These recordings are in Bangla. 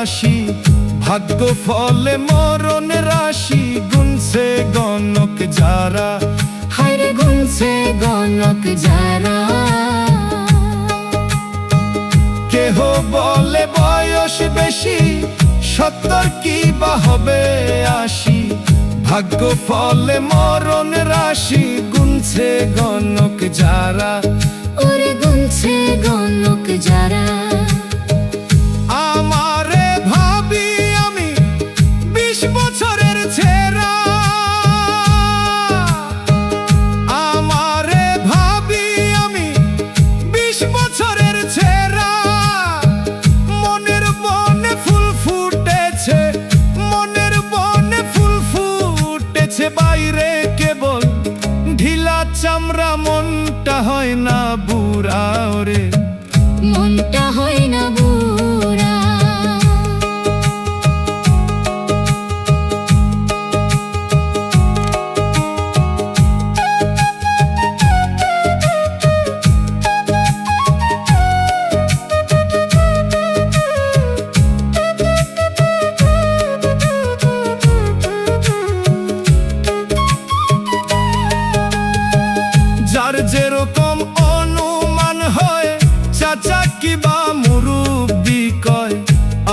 আসি, ভাগ্য ফলে মরণ রাশি, গুনছে গণক যারা, হায়রে গুনছে গণক যারা। কেহ বলে বয়স বেশি, 70 কি বা হবে 80, ভাগ্য ফলে মরণ রাশি, গুনছে গণক যারা, ওরে গুনছে গণক যারা। আমারে ভাবি আমি 20 বছরের ছেড়া, আমারে ভাবি আমি 20 বছরের ছেড়া, মনের বনে ফুল ফুটেছে, মনের বনে ফুল ফুটেছে, বাইরে কেবল ঢিলা চামড়া, মনটা হয় না বুড়া ওরে, মনটা হয় না বুড়া। যার যেরকম অনুমান হয়, চাচা কিবা মুরব্বি কয়,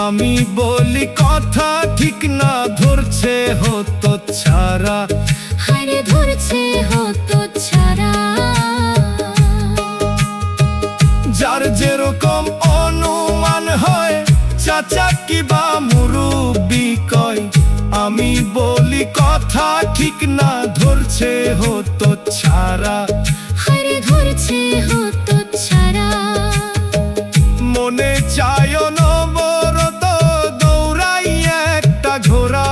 আমি বলি কথা ঠিক না, ধরছে হতো ছাড়া, হায়রে ধরছে হতো ছাড়া। যার যেরকম অনুমান হয়, চাচা কিবা মুরব্বি কয়, আমি বলি কথা ঠিক না, ধরছে হতো ছাড়া, হায়রে ধরছে হতো ছাড়া। মনে চায় অনবরত দৌড়াই একটা ঘোড়া,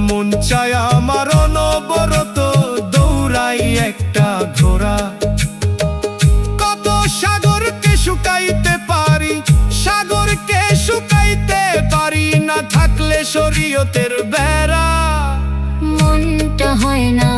মন চায় আমার অনবরত দৌড়াই একটা ঘোড়া। কত সাগরকে শুকাইতে পারি, সাগরকে শুকাইতে পারি না, থাকলে শরীয়তের বেড়া, মনটা হয় না